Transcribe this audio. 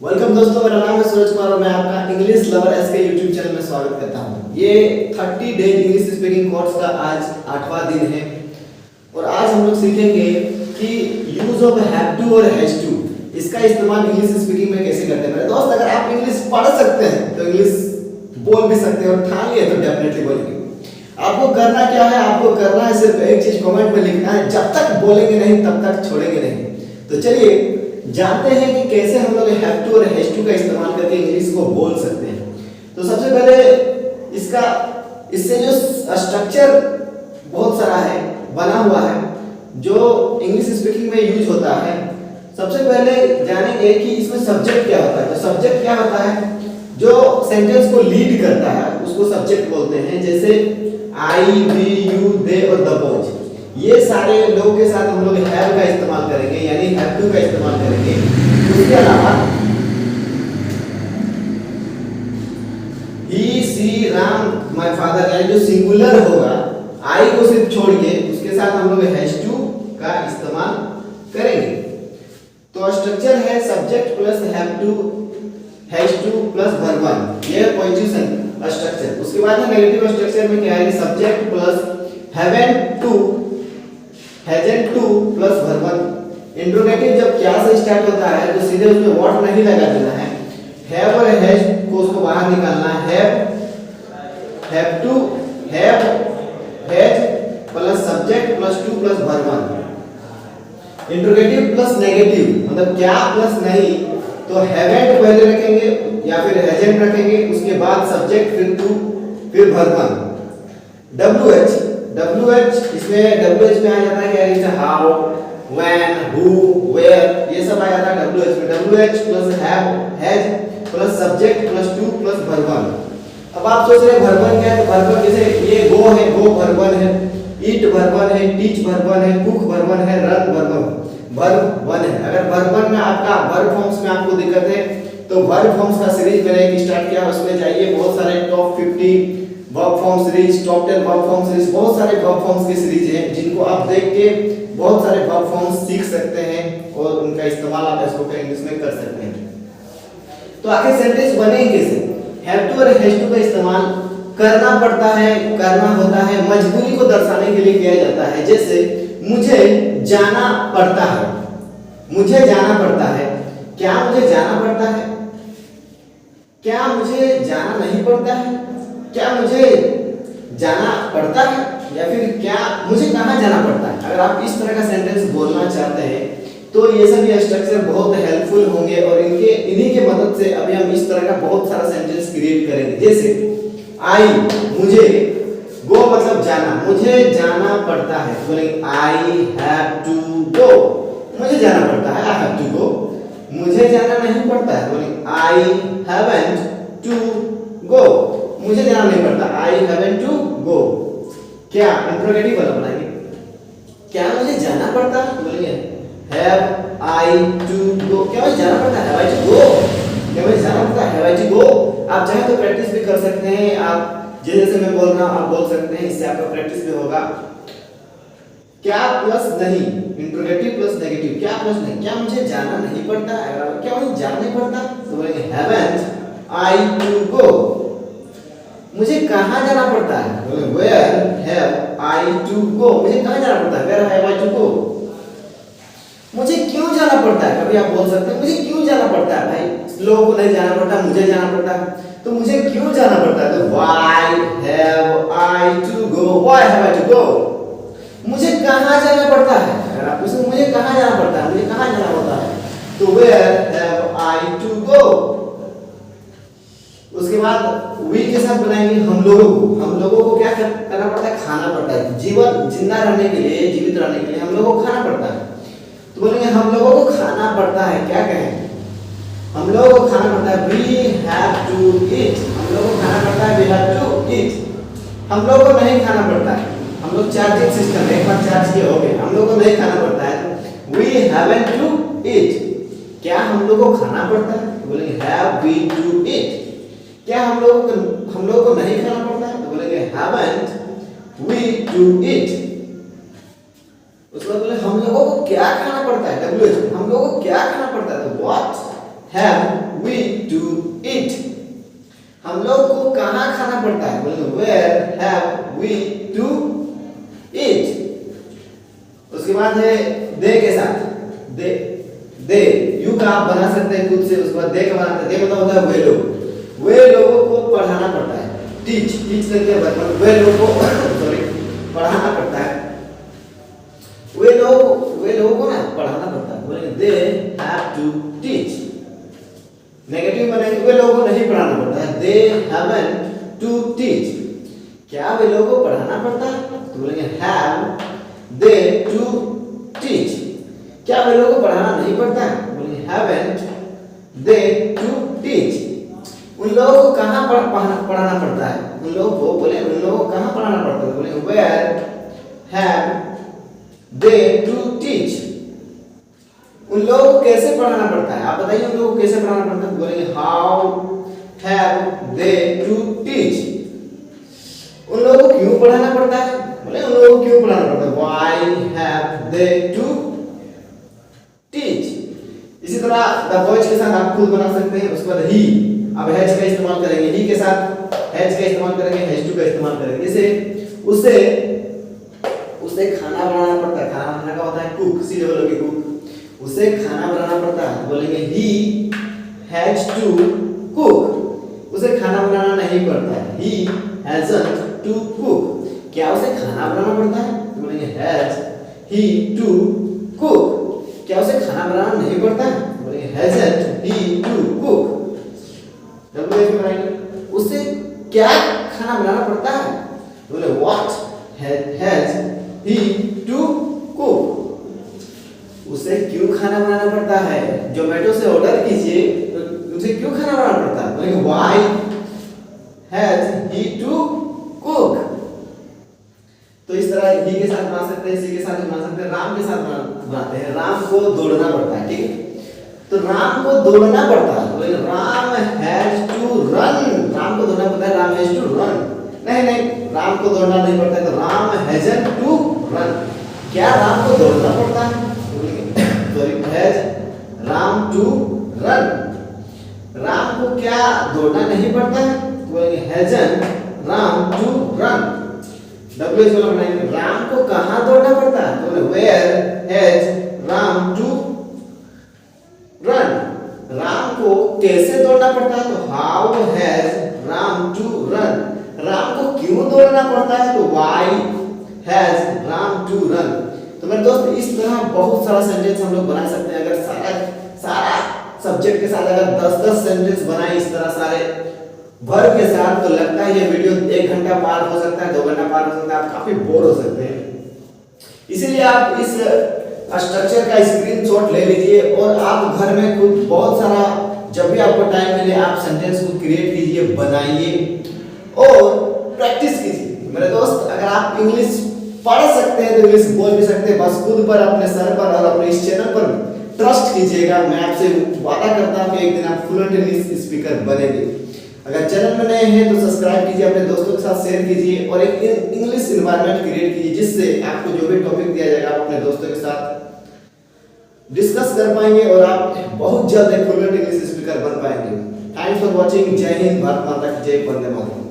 Welcome दोस्तों, मेरा नाम है सूरज कुमार और मैं आपका इंग्लिश लवर एस के यूट्यूब चैनल में स्वागत करता हूं। ये 30 डेज इंग्लिश स्पीकिंग कोर्स का आज 8वां दिन है और आज हम लोग सीखेंगे कि यूज ऑफ हैव टू और हैज टू इसका इस्तेमाल इंग्लिश स्पीकिंग में कैसे करते हैं। मेरे दोस्त, अगर आप इंग्लिश पढ़ सकते हैं तो इंग्लिश बोल भी सकते हैं और ठान लिए तो डेफिनेटली बोलेंगे। आपको करना क्या है? आपको करना है सिर्फ एक चीज कमेंट में लिखना है, जब तक बोलेंगे नहीं तब तक छोड़ेंगे नहीं। तो चलिए जानते हैं कि कैसे हम लोग हैव टू और हैज टू का इस्तेमाल करके इंग्लिश को बोल सकते हैं। तो सबसे पहले इससे जो स्ट्रक्चर बहुत सारा है बना हुआ है जो इंग्लिश स्पीकिंग में यूज होता है। सबसे पहले जानेंगे कि इसमें सब्जेक्ट क्या होता है। तो सब्जेक्ट क्या होता है? जो सेंटेंस को लीड करता है उसको सब्जेक्ट बोलते हैं। जैसे आई, वी, यू, दे और द बॉयज, ये सारे लोगों के साथ हम लोग हैव का इस्तेमाल करेंगे, यानी हैव टू का इस्तेमाल करेंगे। उसके अलावा ही, सी, राम, माय फादर, यानी जो सिंगुलर होगा आई को सिर्फ छोड़ के उसके साथ हम लोग हैज टू का इस्तेमाल करेंगे। तो स्ट्रक्चर है subject plus have to, has to plus verb one, ये पोजीशन स्ट्रक्चर। उसके बाद में नेगेटिव स्ट्रक्चर में क्या है? Subject plus haven't to, hasn't to plus verb one. Interrogative जब क्या से स्टार्ट होता है तो सीधे उसमें व्हाट नहीं लगा देना है। हैव और हैज को उसको बाहर निकालना है। Have to, have, has plus subject plus to plus verb one. Interrogative plus negative मतलब क्या प्लस नहीं, तो हैवंट पहले रखेंगे या फिर हैजंट रखेंगे, उसके बाद सब्जेक्ट फिर टू फिर वर्ब वन। WH, इसमें WH में आ जाता है क्या? जैसे हाउ, व्हेन, हु, वेयर, ये सब आ जाता है WH में। WH plus have, has plus subject plus to plus verb one. अब आप सोच रहे हैं वर्ब वन क्या है? तो वर्ब वन जैसे ये गो है, गो वर्ब वन है, ईट वर्ब वन है, टीच वर्ब वन है, कुक वर्ब वन है, रन वर्ब वन है। अगर वर्ब वन में आपका वर्ब फॉर्म्स में आपको दिक्कत है तो वर्ब फॉर्म्स का सीरीज मैंने एक स्टार्ट किया, उसमें जाइए। बहुत सारे top 50 verb form series, top 10 verb form series, बहुत सारे वर्ब फॉर्म्स की सीरीज हैं जिनको आप देख के बहुत सारे वर्ब फॉर्म्स सीख सकते हैं और उनका इस्तेमाल आप स्पोकन इंग्लिश में कर सकते हैं। तो आखिर सेंटेंस बने कैसे? हैव टू और हैज टू का इस्तेमाल करना पड़ता है, करना होता है, मजबूरी को दर्शाने के लिए किया जाता है। जैसे मुझे जाना पड़ता है, मुझे जाना पड़ता है। क्या मुझे जाना पड़ता है? क्या मुझे जाना नहीं पड़ता है? क्या मुझे जाना पड़ता है या फिर क्या मुझे कहाँ जाना पड़ता है? अगर आप इस तरह का सेंटेंस बोलना चाहते हैं तो ये सभी स्ट्रक्चर बहुत हेल्पफुल होंगे और इन्हीं के मदद से अभी हम इस तरह का बहुत सारा सेंटेंस क्रिएट करेंगे। जैसे आई, मुझे, गो मतलब जाना, मुझे जाना पड़ता है, बोलेंगे आई हैव टू गो, मुझे जाना पड़ता है, आई हैव टू गो। मुझे जाना नहीं पड़ता है, बोलेंगे आई हैवंट टू गो, मुझे जाना नहीं पड़ता, आई हैवंट टू गो। क्या इंट्रोगेटिव वाला बनाएंगे, क्या मुझे जाना पड़ता है, बोलेंगे हैव आई टू गो, क्या मुझे जाना पड़ता है, हैव आई टू गो, क्या मुझे जाना पड़ता है, हैव आई टू गो। आप चाहे तो प्रैक्टिस भी कर सकते हैं, आप जैसे मैं बोल रहा हूं आप बोल सकते हैं, इससे आपका प्रैक्टिस भी होगा। क्या प्लस नहीं, इंट्रोगेटिव प्लस नेगेटिव, क्या प्लस नहीं, क्या मुझे जाना नहीं पड़ता, क्या मुझे जाना नहीं पड़ता, तो बोलेंगे हैवंट आई टू गो। मुझे कहाँ जाना पड़ता है, बोलेंगे where have I to go, मुझे कहाँ जाना पड़ता है, where have I to go. मुझे क्यों जाना पड़ता है, कभी आप बोल सकते हैं मुझे क्यों जाना पड़ता है। भाई लोगों को नहीं जाना पड़ता, मुझे जाना पड़ता है, तो मुझे क्यों जाना पड़ता है, तो why have I to go, why have I to go। मुझे कहाँ जाना पड़ता है, अगर आप पूछें मुझे कहाँ जाना पड़ता है, मुझे कहाँ जाना होता है, तो where have I to go। उसके बाद we के साथ बनाएंगे हम लोगों को क्या करना पड़ता है, खाना पड़ता है। जीवन जिंदा रहने के लिए, जीवित रहने के लिए हम लोगों को खाना पड़ता है, तो बोलेंगे हम लोगों को खाना पड़ता है। क्या कहें, हम लोगों को खाना पड़ता है, we have to eat, हम लोगों को खाना पड़ता है, we have to eat। हम लोगों को नहीं खाना पड़ता है, हम लोग चार्जिंग सिस्टम एक बार चार्ज किए हो गए, हम लोगों को नहीं खाना पड़ता है, we haven't to eat। क्या हम लोगों को खाना पड़ता है, तो बोलेंगे have we to eat। क्या हम लोगों को नहीं खाना पड़ता है, तो बोलेंगे haven't we to eat। उसके बाद बोले हम लोगों को क्या खाना पड़ता है, WH, हम लोगों को क्या खाना पड़ता है, तो what have to eat? हम लोग को कहाँ खाना पड़ता है? बोलेंगे where have we to eat? उसके बाद है दे के साथ, दे यू का आप बना सकते हैं खुद से। उसके बाद दे का बनाते हैं, दे मतलब होता है वे लोग, वे लोगों को पढ़ाना पड़ता है। टीच करके वे लोगों को सॉरी पढ़ाना पड़ता है, वे लोगों को ना पढ़ाना पड़ता है। बोलेंगे they have to teach. Negative बनेंगे वे लोगों को नहीं पढ़ाना पड़ता है, दे हैवंट टू टीच। क्या वे लोगों को पढ़ाना पड़ता है? तो बोलेंगे हैव दे टू टीच। क्या वे लोगों को पढ़ाना नहीं पड़ता है? बोलेंगे हैवंट दे टू टीच। उन लोगों को कहाँ पढ़ाना पड़ता है? उन लोगों को कहाँ पढ़ाना पड़ता है? बोलेंगे where have they to teach। उन लोगों को कैसे पढ़ाना पड़ता है? आप बताइए उन लोगों को कैसे पढ़ाना पड़ता है? बोलेंगे how have they to teach। उन लोगों को क्यों पढ़ाना पड़ता है? बोले उन लोगों को क्यों पढ़ाना पड़ता है? why have they to teach। इसी तरह द बॉयज के साथ आप खुद बना सकते हैं। उसके बाद ही, अब हैज का इस्तेमाल करेंगे, ही के साथ हैज का इस्तेमाल करेंगे, हैज टू का इस्तेमाल करेंगे। जैसे उसे खाना बनाना पड़ता है। खाना बनाना का होता है कुक, सी डबल की कुक। उसे खाना बनाना पड़ता है, बोलेंगे ही हैज टू कुक। उसे खाना बनाना नहीं पड़ता है, ही हैजंट टू कुक। क्या उसे खाना बनाना पड़ता है? तो बोलेंगे हैज ही टू कुक। क्या उसे खाना बनाना नहीं पड़ता है? बोलेंगे हैजंट ही टू कुक। उसे क्या खाना बनाना पड़ता है? बोले what has he to cook. उसे क्यों खाना बनाना पड़ता है? जोमेटो से ऑर्डर कीजिए तो उसे क्यों खाना बनाना पड़ता है? बोलेंगे why has he to cook. तो इस तरह ही के साथ बना सकते हैं, सी के साथ बना सकते हैं, राम के साथ बनाते हैं। राम को दौड़ना पड़ता है, ठीक है? तो राम को दौड़ना पड़ता है, बोलेंगे Ram has to run. Ram को दौड़ना पड़ता है, राम हैज टू रन। नहीं, राम को दौड़ना नहीं पड़ता है, तो राम हैजंट टू रन। क्या राम को दौड़ना पड़ता है? बोलेंगे sorry has Ram to run. Ram को क्या दौड़ना नहीं पड़ता है? बोलेंगे hasn't Ram to run. W वाला बनाएंगे, राम को कहाँ दौड़ना पड़ता है? तो where has Ram to run. Ram को कैसे दौड़ना पड़ता है? तो how has Ram to run. Ram को क्यों दौड़ना पड़ता है? तो why has Ram to run. तो मेरे दोस्त इस तरह बहुत सारा सेंटेंस हम लोग बना सकते हैं। अगर सारा सब्जेक्ट के साथ अगर 10-10 सेंटेंस बनाए इस तरह सारे वर्ब के साथ, तो लगता है ये वीडियो 1 घंटा पार हो सकता है, 2 घंटा पार हो सकता है, आप काफी बोर हो सकते हैं। इसीलिए आप इस स्ट्रक्चर का स्क्रीनशॉट ले लीजिए और आप घर में खुद बहुत सारा, जब भी आपको टाइम मिले आप सेंटेंस को क्रिएट कीजिए, बनाइए और प्रैक्टिस कीजिए। मेरे दोस्त अगर आप इंग्लिश पढ़ सकते हैं तो इंग्लिश बोल भी सकते हैं। बस खुद पर, अपने सर पर और अपने इस चैनल पर ट्रस्ट कीजिएगा। मैं आपसे वादा करता हूँ कि एक दिन आप फ्लुएंट इंग्लिश स्पीकर बनेंगे। अगर चैनल में नए हैं तो सब्सक्राइब कीजिए, अपने दोस्तों के साथ शेयर कीजिए और एक इंग्लिश एनवायरनमेंट क्रिएट कीजिए, जिससे आपको जो भी टॉपिक दिया जाएगा आप अपने दोस्तों के साथ डिस्कस कर पाएंगे और आप बहुत जल्द एक फ्लुएंट इंग्लिश स्पीकर बन पाएंगे। Thanks for watching. जय हिंद, भारत माता की जय, वंदे मातरम।